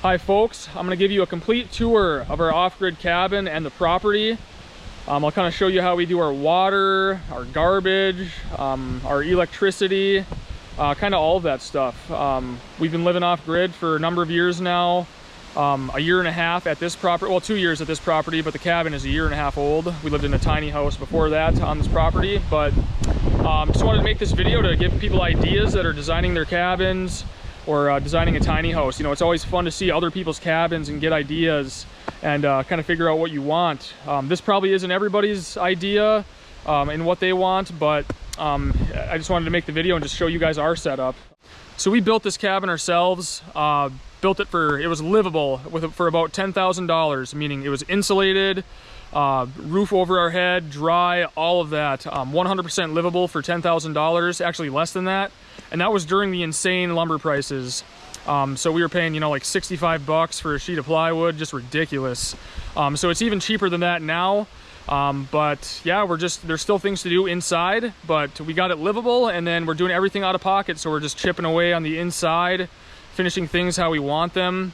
Hi folks, I'm going to give you a complete tour of our off-grid cabin and the property. I'll kind of show you how we do our water, our garbage, our electricity, kind of all of that stuff. We've been living off-grid for a number of years now. A year and a half at this property, well 2 years at this property, but the cabin is a year and a half old. We lived in a tiny house before that on this property, but just wanted to make this video to give people ideas that are designing their cabins or designing a tiny house. You know, it's always fun to see other people's cabins and get ideas and kind of figure out what you want. This probably isn't everybody's idea and what they want, but I just wanted to make the video and just show you guys our setup. So we built this cabin ourselves. Built it it was livable for about $10,000, meaning it was insulated, roof over our head, dry, all of that. 100% livable for $10,000, actually less than that. And that was during the insane lumber prices. So we were paying, you know, like 65 bucks for a sheet of plywood, just ridiculous. So it's even cheaper than that now. But yeah, there's still things to do inside, but we got it livable, and then we're doing everything out of pocket. So we're just chipping away on the inside, finishing things how we want them.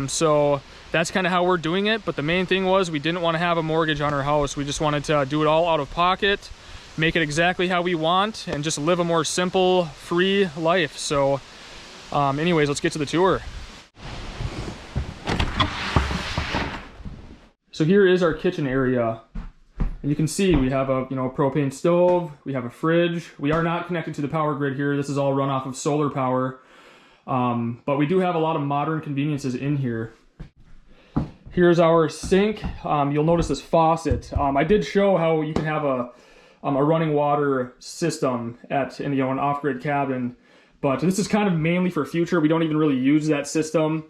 So that's kind of how we're doing it. But the main thing was we didn't want to have a mortgage on our house. We just wanted to do it all out of pocket, make it exactly how we want, and just live a more simple, free life. So anyways, let's get to the tour. So here is our kitchen area. And you can see we have a propane stove, we have a fridge. We are not connected to the power grid here. This is all run off of solar power. But we do have a lot of modern conveniences in here. Here's our sink. You'll notice this faucet. I did show how you can have a running water system in an off-grid cabin, but this is kind of mainly for future. We don't even really use that system.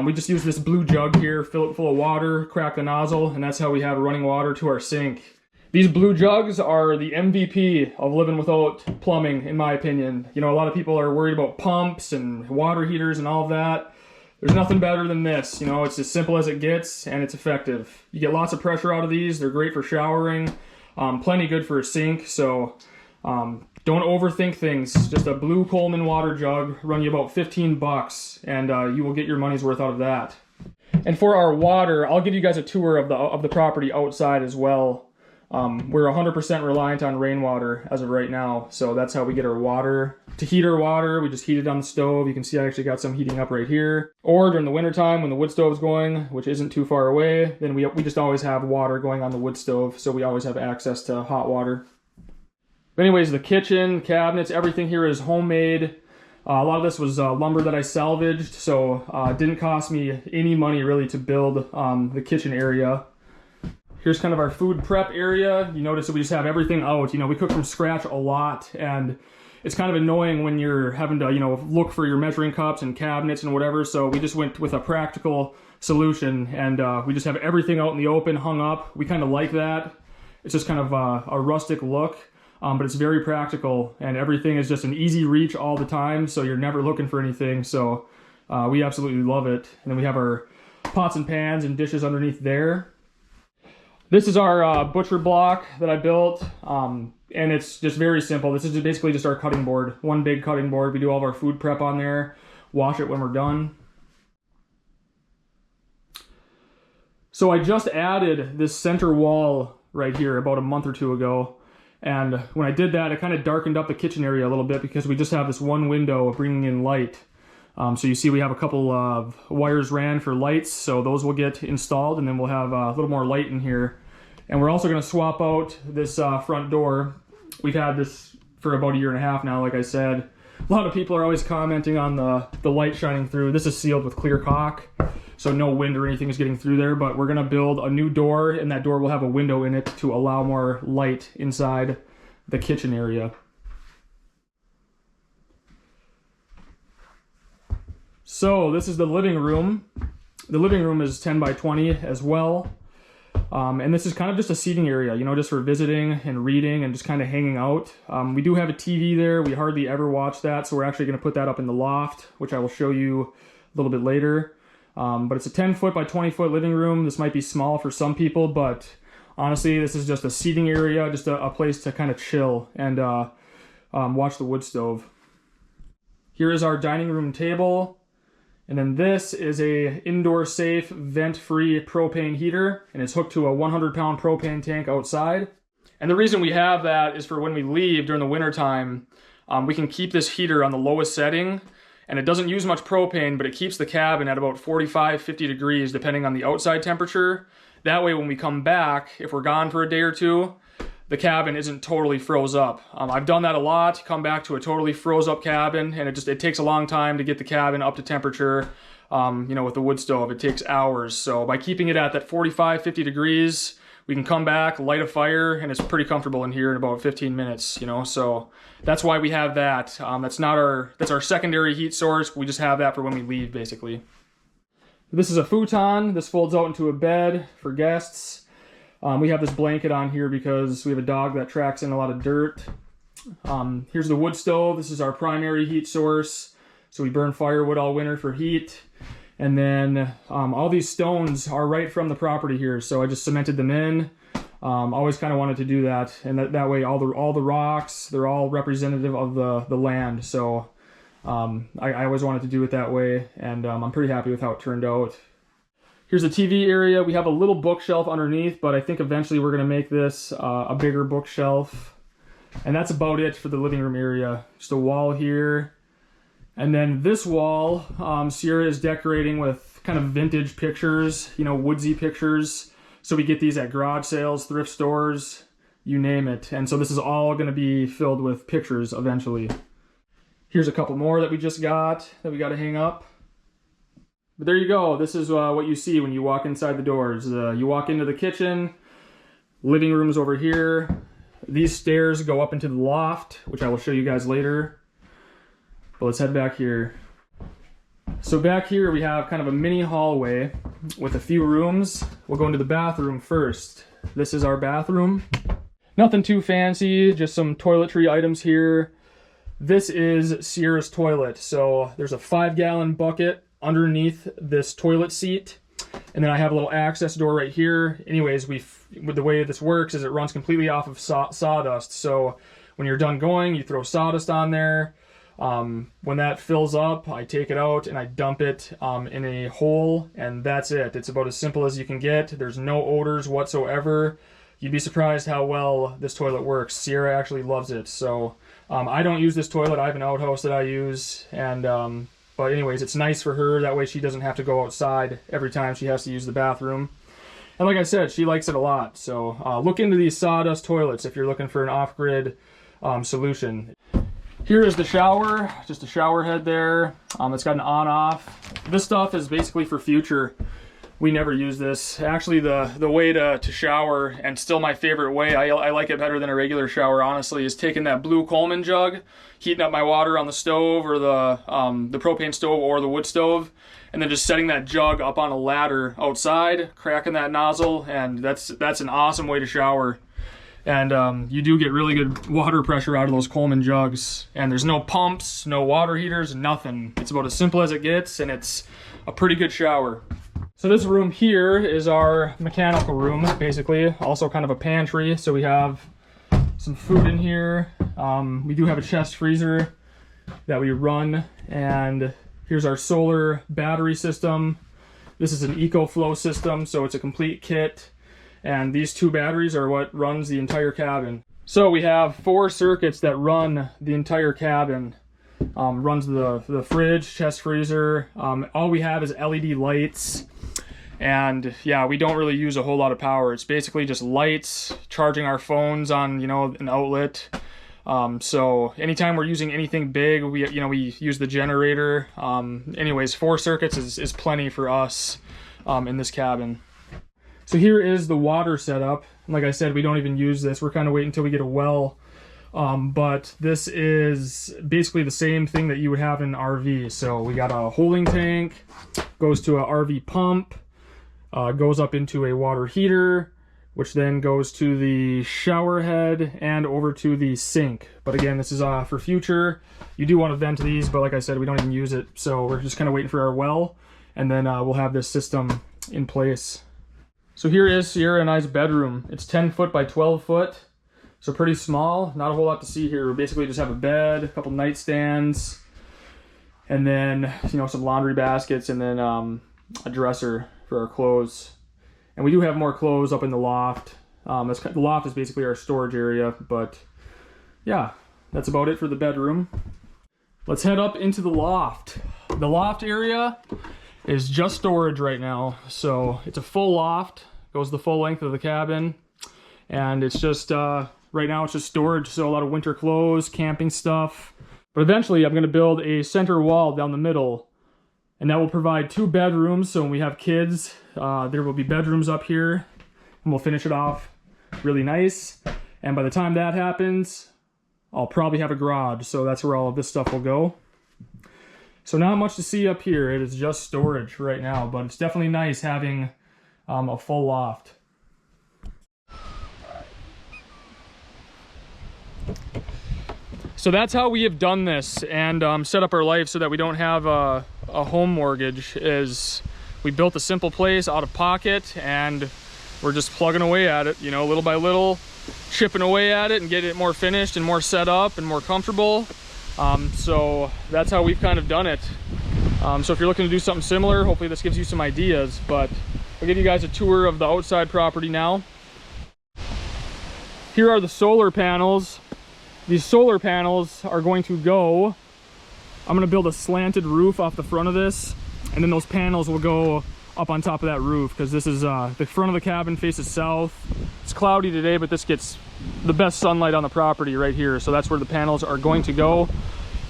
We just use this blue jug here, fill it full of water, crack the nozzle, and that's how we have running water to our sink. These blue jugs are the MVP of living without plumbing, in my opinion. You know, a lot of people are worried about pumps and water heaters and all of that. There's nothing better than this. You know, it's as simple as it gets, and it's effective. You get lots of pressure out of these. They're great for showering, plenty good for a sink, so don't overthink things. Just a blue Coleman water jug, run you about 15 bucks, and you will get your money's worth out of that. And for our water, I'll give you guys a tour of the property outside as well. We're 100% reliant on rainwater as of right now, so that's how we get our water. To heat our water, we just heat it on the stove. You can see I actually got some heating up right here. Or during the wintertime when the wood stove's going, which isn't too far away, then we just always have water going on the wood stove, so we always have access to hot water. But anyways, the kitchen, cabinets, everything here is homemade. A lot of this was lumber that I salvaged, so it didn't cost me any money really to build the kitchen area. Here's kind of our food prep area. You notice that we just have everything out. You know, we cook from scratch a lot, and it's kind of annoying when you're having to, look for your measuring cups and cabinets and whatever. So we just went with a practical solution, and we just have everything out in the open, hung up. We kind of like that. It's just kind of a rustic look, but it's very practical, and everything is just an easy reach all the time, so you're never looking for anything. So we absolutely love it. And then we have our pots and pans and dishes underneath there. This is our butcher block that I built, and it's just very simple. This is basically just our cutting board, one big cutting board. We do all of our food prep on there, wash it when we're done. So I just added this center wall right here about a month or two ago, and when I did that, it kind of darkened up the kitchen area a little bit because we just have this one window bringing in light. So you see we have a couple of wires ran for lights, so those will get installed, and then we'll have a little more light in here. And we're also going to swap out this front door. We've had this for about a year and a half now, like I said. A lot of people are always commenting on the light shining through. This is sealed with clear caulk, so no wind or anything is getting through there, but we're going to build a new door, and that door will have a window in it to allow more light inside the kitchen area. So this is the living room. The living room is 10 by 20 as well. And this is kind of just a seating area, just for visiting and reading and just kind of hanging out. We do have a TV there. We hardly ever watch that, so we're actually going to put that up in the loft, which I will show you a little bit later. But it's a 10-foot by 20-foot living room. This might be small for some people, but honestly, this is just a seating area, just a place to kind of chill and watch the wood stove. Here is our dining room table. And then this is a indoor safe, vent-free propane heater, and it's hooked to a 100-pound propane tank outside. And the reason we have that is for when we leave during the winter time, we can keep this heater on the lowest setting, and it doesn't use much propane, but it keeps the cabin at about 45, 50 degrees, depending on the outside temperature. That way, when we come back, if we're gone for a day or two, the cabin isn't totally froze up. I've done that a lot, come back to a totally froze up cabin, and it takes a long time to get the cabin up to temperature. With the wood stove, it takes hours. So by keeping it at that 45, 50 degrees, we can come back, light a fire, and it's pretty comfortable in here in about 15 minutes, so that's why we have that. That's our secondary heat source. We just have that for when we leave, basically. This is a futon. This folds out into a bed for guests. We have this blanket on here because we have a dog that tracks in a lot of dirt. Here's the wood stove. This is our primary heat source. So we burn firewood all winter for heat. And then all these stones are right from the property here. So I just cemented them in. Always kind of wanted to do that. And that way all the rocks, they're all representative of the land. So I always wanted to do it that way. And I'm pretty happy with how it turned out. Here's the TV area. We have a little bookshelf underneath, but I think eventually we're going to make this a bigger bookshelf. And that's about it for the living room area. Just a wall here. And then this wall, Sierra is decorating with kind of vintage pictures, woodsy pictures. So we get these at garage sales, thrift stores, you name it. And so this is all going to be filled with pictures eventually. Here's a couple more that we just got that we got to hang up. But there you go. This is what you see when you walk inside the doors. You walk into the kitchen, living room's over here. These stairs go up into the loft, which I will show you guys later. But let's head back here. So back here we have kind of a mini hallway with a few rooms. We'll go into the bathroom first. This is our bathroom. Nothing too fancy, just some toiletry items here. This is Sierra's toilet. So there's a 5-gallon bucket underneath this toilet seat. And then I have a little access door right here. Anyways, with the way this works is it runs completely off of sawdust. So when you're done going, you throw sawdust on there. When that fills up, I take it out and I dump it in a hole, and that's it. It's about as simple as you can get. There's no odors whatsoever. You'd be surprised how well this toilet works. Sierra actually loves it. So I don't use this toilet. I have an outhouse that I use, and but anyways, it's nice for her. That way she doesn't have to go outside every time she has to use the bathroom. And like I said, she likes it a lot. So look into these sawdust toilets if you're looking for an off-grid solution. Here is the shower, just a shower head there. It's got an on-off. This stuff is basically for future. We never use this. Actually, the way to shower, and still my favorite way, I like it better than a regular shower, honestly, is taking that blue Coleman jug, heating up my water on the stove or the propane stove or the wood stove, and then just setting that jug up on a ladder outside, cracking that nozzle, and that's an awesome way to shower. And you do get really good water pressure out of those Coleman jugs. And there's no pumps, no water heaters, nothing. It's about as simple as it gets, and it's a pretty good shower. So this room here is our mechanical room, basically. Also kind of a pantry, so we have some food in here. We do have a chest freezer that we run, and here's our solar battery system. This is an EcoFlow system, so it's a complete kit. And these 2 batteries are what runs the entire cabin. So we have 4 circuits that run the entire cabin. Runs the fridge, chest freezer. All we have is LED lights. And yeah, we don't really use a whole lot of power. It's basically just lights, charging our phones on, an outlet. So anytime we're using anything big, we use the generator. Anyways, 4 circuits is plenty for us in this cabin. So here is the water setup. Like I said, we don't even use this. We're kind of waiting until we get a well. But this is basically the same thing that you would have in an RV. So we got a holding tank, goes to a RV pump, goes up into a water heater, which then goes to the shower head and over to the sink. But again, this is for future. You do want to vent these, but like I said, we don't even use it. So we're just kind of waiting for our well, and then we'll have this system in place. So here is Sierra and I's bedroom. It's 10 foot by 12 foot, so pretty small. Not a whole lot to see here. We basically just have a bed, a couple nightstands, and then, you know, some laundry baskets, and then a dresser for our clothes. And we do have more clothes up in the loft. The loft is basically our storage area, but yeah, that's about it for the bedroom. Let's head up into the loft. The loft area is just storage right now. So it's a full loft, goes the full length of the cabin, and it's just, right now it's just storage, so a lot of winter clothes, camping stuff. But eventually I'm gonna build a center wall down the middle, and that will provide 2 bedrooms, so when we have kids, there will be bedrooms up here, and we'll finish it off really nice. And by the time that happens, I'll probably have a garage, so that's where all of this stuff will go. So not much to see up here. It is just storage right now, but it's definitely nice having a full loft. So that's how we have done this and set up our life so that we don't have a home mortgage. Is we built a simple place out of pocket, and we're just plugging away at it, you know, little by little, chipping away at it and getting it more finished and more set up and more comfortable. So that's how we've kind of done it. So if you're looking to do something similar, hopefully this gives you some ideas. But I'll give you guys a tour of the outside property now. Here are the solar panels. These solar panels are going to go, I'm going to build a slanted roof off the front of this, and then those panels will go up on top of that roof, because this is the front of the cabin faces south. It's cloudy today, but this gets the best sunlight on the property right here, so that's where the panels are going to go.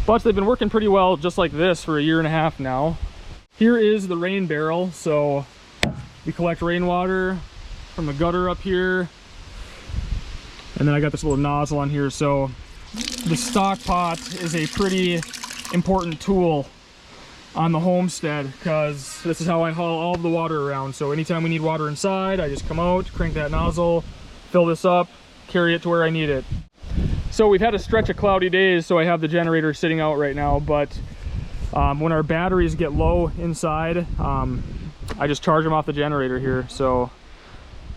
But they've been working pretty well just like this for 1.5 years now. Here is the rain barrel, so we collect rainwater from the gutter up here, and then I got this little nozzle on here. So the stock pot is a pretty important tool on the homestead, because this is how I haul all of the water around. So anytime we need water inside, I just come out, crank that nozzle, fill this up, carry it to where I need it. So we've had a stretch of cloudy days, so I have the generator sitting out right now, but when our batteries get low inside, I just charge them off the generator here. So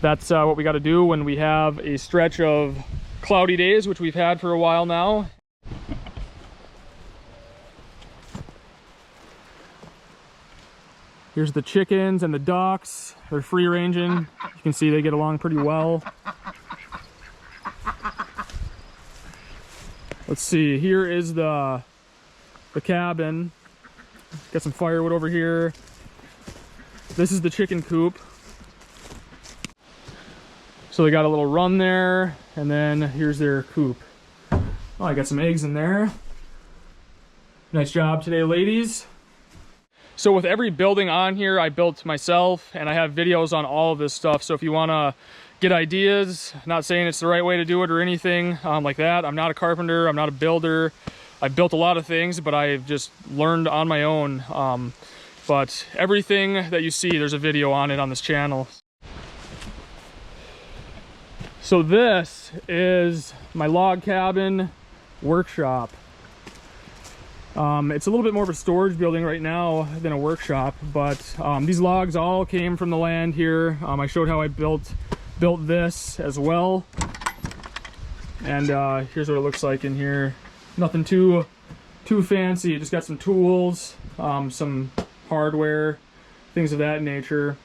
that's what we got to do when we have a stretch of cloudy days, which we've had for a while now. Here's the chickens and the ducks. They're free ranging. You can see they get along pretty well. Let's see, here is the cabin. Got some firewood over here. This is the chicken coop. So they got a little run there, and then here's their coop. Oh, I got some eggs in there. Nice job today, ladies. So with every building on here, I built myself, and I have videos on all of this stuff. So if you want to get ideas, not saying it's the right way to do it or anything like that. I'm not a carpenter, I'm not a builder. I've built a lot of things, but I've just learned on my own. But everything that you see, there's a video on it on this channel. So this is my log cabin workshop. It's a little bit more of a storage building right now than a workshop, but these logs all came from the land here. I showed how I built this as well, and here's what it looks like in here. Nothing too fancy. Just got some tools, some hardware, things of that nature.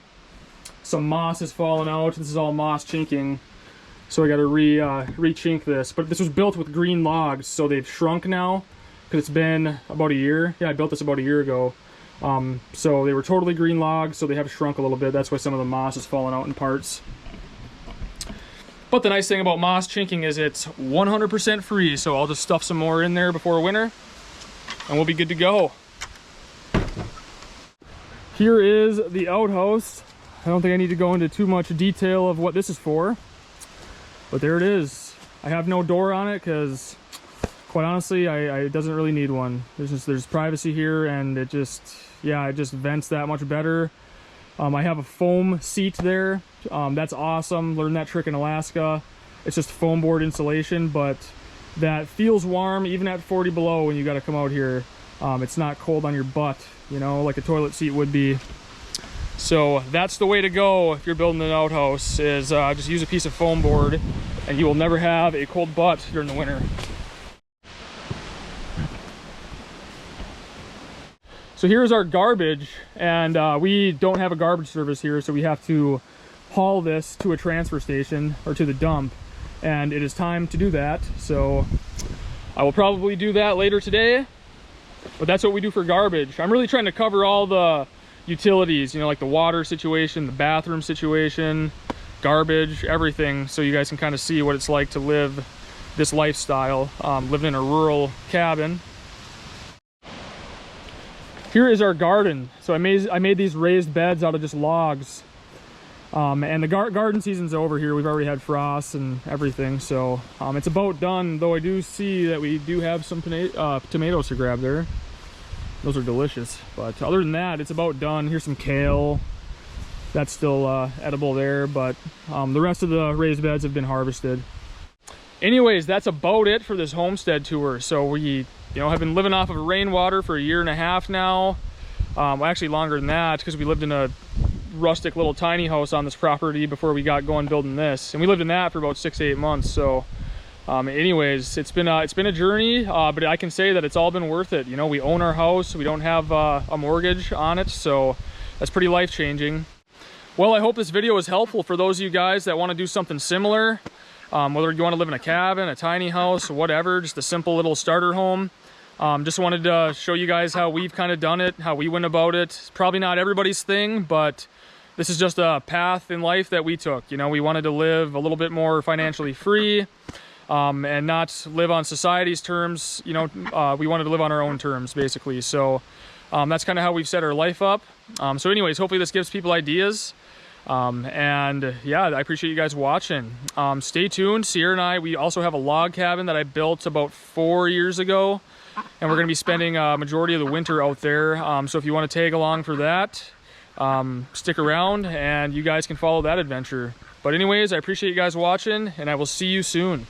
Some moss has fallen out. This is all moss chinking, so I got to re-chink this. But this was built with green logs, so they've shrunk now, because it's been about a year. Yeah, I built this about a year ago. So they were totally green logs, so they have shrunk a little bit. That's why some of the moss has fallen out in parts. But the nice thing about moss chinking is it's 100% free, so I'll just stuff some more in there before winter, and we'll be good to go. Here is the outhouse. I don't think I need to go into too much detail of what this is for, but there it is. I have no door on it because, quite honestly, it doesn't really need one. There's privacy here, and it just vents that much better. I have a foam seat there. That's awesome. Learned that trick in Alaska. It's just foam board insulation, but that feels warm even at 40 below when you got to come out here. It's not cold on your butt, you know, like a toilet seat would be. So that's the way to go if you're building an outhouse, is just use a piece of foam board, and you will never have a cold butt during the winter. So here's our garbage, and we don't have a garbage service here, so we have to haul this to a transfer station or to the dump, and it is time to do that. So I will probably do that later today, but that's what we do for garbage. I'm really trying to cover all the utilities, you know, like the water situation, the bathroom situation, garbage, everything, so you guys can kind of see what it's like to live this lifestyle, living in a rural cabin. Here is our garden. So I made these raised beds out of just logs, and the garden season's over here. We've already had frost and everything, so it's about done, though I do see that we do have some tomatoes to grab there. Those are delicious, but other than that, it's about done. Here's some kale. That's still edible there, but the rest of the raised beds have been harvested. Anyways, that's about it for this homestead tour. So we, have been living off of rainwater for 1.5 years now. Well, actually longer than that, because we lived in a rustic little tiny house on this property before we got going building this, and we lived in that for about 6 to 8 months. So anyways, it's been a journey, but I can say that it's all been worth it. We own our house, we don't have a mortgage on it, so that's pretty life-changing. Well, I hope this video was helpful for those of you guys that want to do something similar, whether you want to live in a cabin, a tiny house, whatever, just a simple little starter home. Just wanted to show you guys how we've kind of done it, how we went about it. It's probably not everybody's thing, but this is just a path in life that we took. We wanted to live a little bit more financially free, and not live on society's terms. We wanted to live on our own terms, basically. So that's kind of how we've set our life up. So anyways, hopefully this gives people ideas. And yeah, I appreciate you guys watching. Stay tuned. Sierra and I, we also have a log cabin that I built about 4 years ago, and we're going to be spending a majority of the winter out there. So if you want to tag along for that, stick around and you guys can follow that adventure. But anyways, I appreciate you guys watching, and I will see you soon.